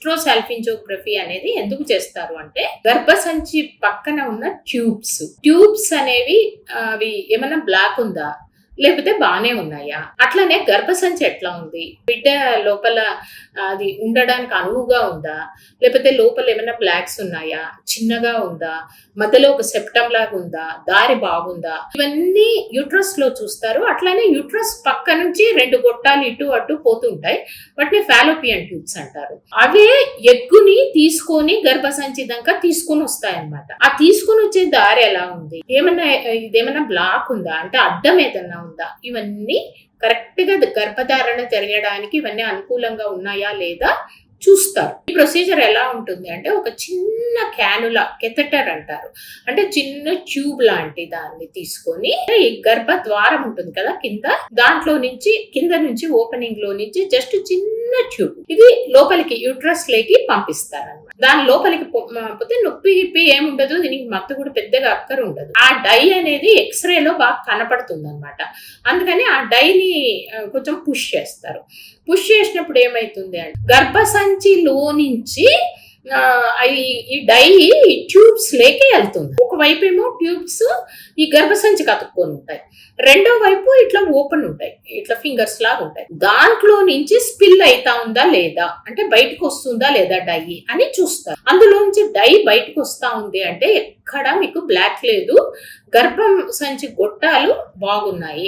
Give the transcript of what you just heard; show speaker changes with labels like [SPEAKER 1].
[SPEAKER 1] హిస్ట్రోసాల్పింజోగ్రఫీ అనేది ఎందుకు చేస్తారు అంటే గర్భసంచి పక్కన ఉన్న ట్యూబ్స్ అనేవి అవి ఏమైనా బ్లాక్ ఉందా లేకపోతే బానే ఉన్నాయా, అట్లనే గర్భసంచి ఎట్లా ఉంది, బిడ్డ లోపల అది ఉండడానికి అనువుగా ఉందా, లేకపోతే లోపల ఏమైనా బ్లాక్స్ ఉన్నాయా, చిన్నగా ఉందా, మధ్యలో ఒక సెప్టమ్ లాగా ఉందా, దారి బాగుందా, ఇవన్నీ యూట్రస్ లో చూస్తారు. అట్లానే యూట్రస్ పక్క నుంచి 2 గొట్టాలు ఇటు అటు పోతుంటాయి, వాటిని ఫాలోపియన్ ట్యూబ్స్ అంటారు. అవే ఎగ్గుని తీసుకొని గర్భసంచి దాకా తీసుకొని వస్తాయన్నమాట. ఆ తీసుకొని వచ్చే దారి ఎలా ఉంది, ఇదేమన్నా బ్లాక్ ఉందా అంటే అడ్డం ఏదన్నా ఉందా, ఇవన్నీ కరెక్ట్ గా గర్భధారణ జరగడానికి ఇవన్నీ అనుకూలంగా ఉన్నాయా లేదా చూస్తారు. ఈ ప్రొసీజర్ ఎలా ఉంటుంది అంటే ఒక చిన్న క్యానులా, కెథెటర్ అంటారు, అంటే చిన్న ట్యూబ్ లాంటి దాన్ని తీసుకొని ఈ గర్భ ద్వారం ఉంటుంది కదా దాంట్లో నుంచి కింద నుంచి ఓపెనింగ్ లో నుంచి జస్ట్ చిన్న ట్యూబ్ ఇది లోపలికి యూట్రస్ లేకి పంపిస్తారు అన్నమాట. దాని లోపలికి పోతే నొప్పి గిప్పి ఏముండదు, దీనికి మత్తు కూడా పెద్దగా అక్కర ఉండదు. ఆ డై అనేది ఎక్స్రే లో బాగా కనపడుతుంది అనమాట. అందుకని ఆ డైని కొంచెం పుష్ చేస్తారు. పుష్ చేసినప్పుడు ఏమైతుంది అంటే గర్భసంచిలో నుంచి ఈ డై ట్యూబ్స్ లేకే వెళ్తుంది. ఒకవైపు ఏమో ట్యూబ్స్ ఈ గర్భసంచికి అతుక్కొని ఉంటాయి, రెండో వైపు ఇట్లా ఓపెన్ ఉంటాయి, ఇట్లా ఫింగర్స్ లాగా ఉంటాయి. దాంట్లో నుంచి స్పిల్ అయితా ఉందా లేదా అంటే బయటకు వస్తుందా లేదా డై అని చూస్తారు. అందులో నుంచి డై బయటకు వస్తా ఉంది అంటే ఎక్కడ మీకు బ్లాక్ లేదు, గర్భం సంచి గొట్టాలు బాగున్నాయి.